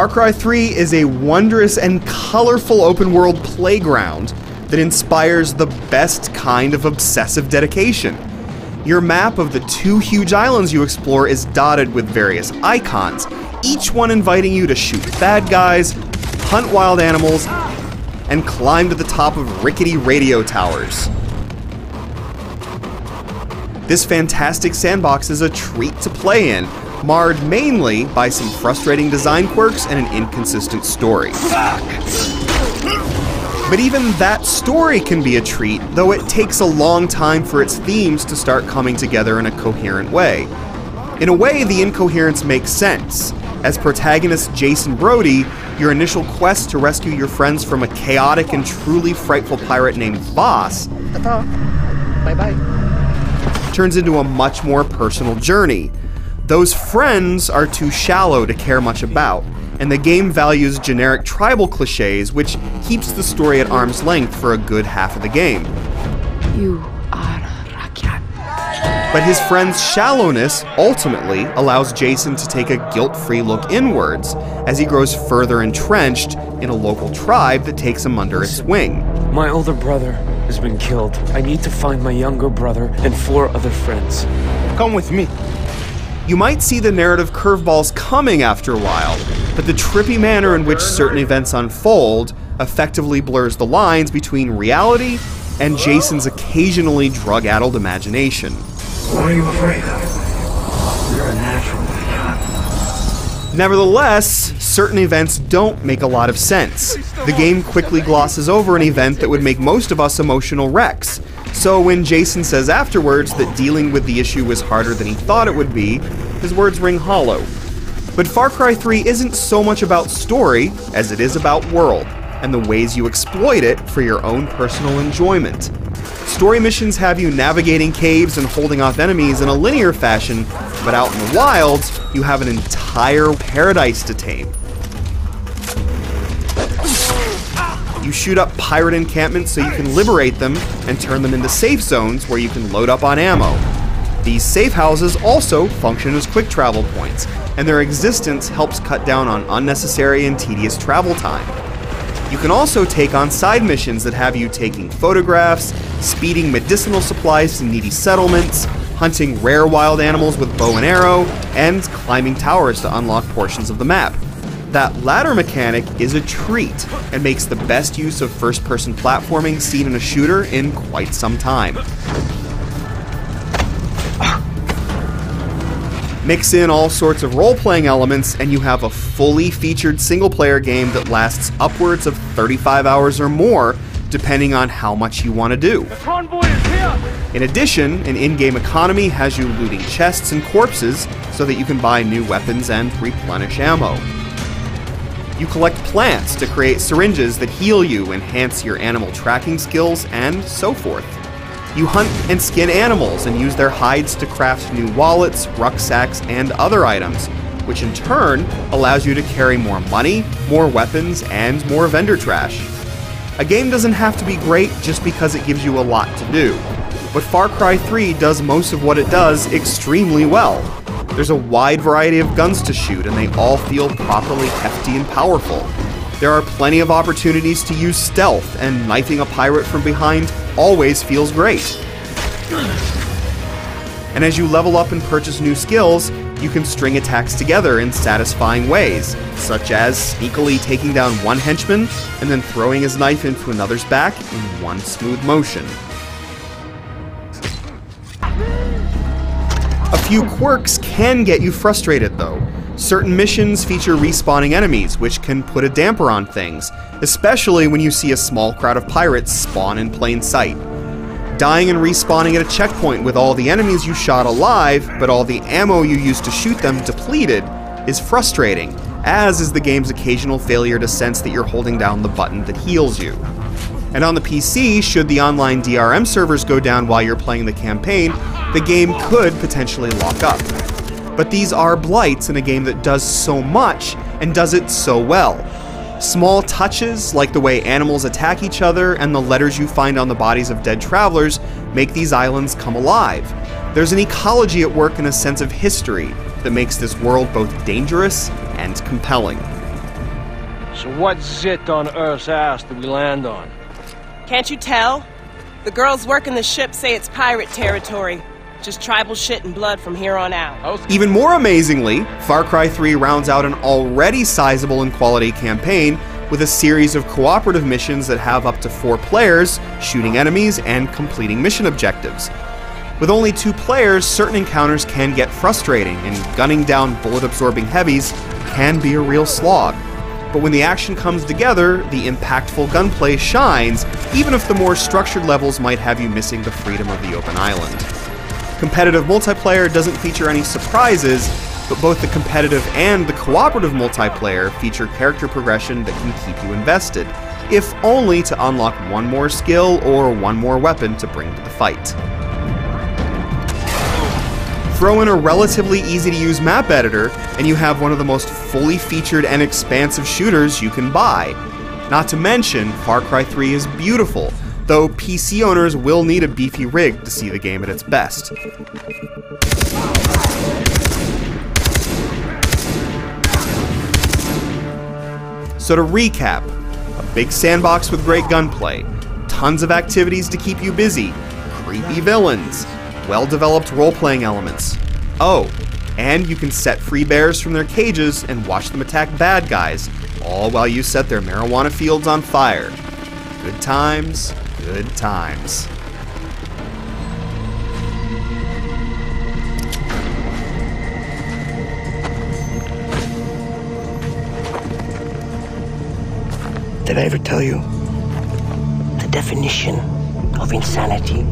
Far Cry 3 is a wondrous and colorful open-world playground that inspires the best kind of obsessive dedication. Your map of the 2 huge islands you explore is dotted with various icons, each one inviting you to shoot bad guys, hunt wild animals, and climb to the top of rickety radio towers. This fantastic sandbox is a treat to play in, marred mainly by some frustrating design quirks and an inconsistent story. But even that story can be a treat, though it takes a long time for its themes to start coming together in a coherent way. In a way, the incoherence makes sense. As protagonist Jason Brody, your initial quest to rescue your friends from a chaotic and truly frightful pirate named Voss turns into a much more personal journey. Those friends are too shallow to care much about, and the game values generic tribal cliches, which keeps the story at arm's length for a good half of the game. You are Rakyat. But his friend's shallowness ultimately allows Jason to take a guilt-free look inwards as he grows further entrenched in a local tribe that takes him under its wing. My older brother has been killed. I need to find my younger brother and 4 other friends. Come with me. You might see the narrative curveballs coming after a while, but the trippy manner in which certain events unfold effectively blurs the lines between reality and Jason's occasionally drug-addled imagination. What are you afraid of? You're a natural. Nevertheless, certain events don't make a lot of sense. The game quickly glosses over an event that would make most of us emotional wrecks. So when Jason says afterwards that dealing with the issue was harder than he thought it would be, his words ring hollow. But Far Cry 3 isn't so much about story as it is about world, and the ways you exploit it for your own personal enjoyment. Story missions have you navigating caves and holding off enemies in a linear fashion, but out in the wilds, you have an entire paradise to tame. You shoot up pirate encampments so you can liberate them and turn them into safe zones where you can load up on ammo. These safe houses also function as quick travel points, and their existence helps cut down on unnecessary and tedious travel time. You can also take on side missions that have you taking photographs, speeding medicinal supplies to needy settlements, hunting rare wild animals with bow and arrow, and climbing towers to unlock portions of the map. That latter mechanic is a treat and makes the best use of first-person platforming seen in a shooter in quite some time. Mix in all sorts of role-playing elements and you have a fully featured single-player game that lasts upwards of 35 hours or more, depending on how much you want to do. The convoy is here! In addition, an in-game economy has you looting chests and corpses so that you can buy new weapons and replenish ammo. You collect plants to create syringes that heal you, enhance your animal tracking skills, and so forth. You hunt and skin animals and use their hides to craft new wallets, rucksacks, and other items, which in turn allows you to carry more money, more weapons, and more vendor trash. A game doesn't have to be great just because it gives you a lot to do, but Far Cry 3 does most of what it does extremely well. There's a wide variety of guns to shoot, and they all feel properly hefty and powerful. There are plenty of opportunities to use stealth, and knifing a pirate from behind always feels great. And as you level up and purchase new skills, you can string attacks together in satisfying ways, such as sneakily taking down one henchman and then throwing his knife into another's back in one smooth motion. A few quirks can get you frustrated though. Certain missions feature respawning enemies, which can put a damper on things, especially when you see a small crowd of pirates spawn in plain sight. Dying and respawning at a checkpoint with all the enemies you shot alive, but all the ammo you used to shoot them depleted, is frustrating, as is the game's occasional failure to sense that you're holding down the button that heals you. And on the PC, should the online DRM servers go down while you're playing the campaign, the game could potentially lock up. But these are blights in a game that does so much and does it so well. Small touches, like the way animals attack each other and the letters you find on the bodies of dead travelers, make these islands come alive. There's an ecology at work and a sense of history that makes this world both dangerous and compelling. So what zit on Earth's ass did we land on? Can't you tell? The girls working the ship say it's pirate territory. Just tribal shit and blood from here on out. Even more amazingly, Far Cry 3 rounds out an already sizable and quality campaign with a series of cooperative missions that have up to 4 players, shooting enemies and completing mission objectives. With only 2 players, certain encounters can get frustrating, and gunning down bullet-absorbing heavies can be a real slog. But when the action comes together, the impactful gunplay shines, even if the more structured levels might have you missing the freedom of the open island. Competitive multiplayer doesn't feature any surprises, but both the competitive and the cooperative multiplayer feature character progression that can keep you invested, if only to unlock one more skill or one more weapon to bring to the fight. Throw in a relatively easy-to-use map editor, and you have one of the most fully featured and expansive shooters you can buy. Not to mention, Far Cry 3 is beautiful, though PC owners will need a beefy rig to see the game at its best. So to recap, a big sandbox with great gunplay, tons of activities to keep you busy, creepy villains, well-developed role-playing elements. Oh, and you can set free bears from their cages and watch them attack bad guys, all while you set their marijuana fields on fire. Good times, good times. Did I ever tell you the definition of insanity?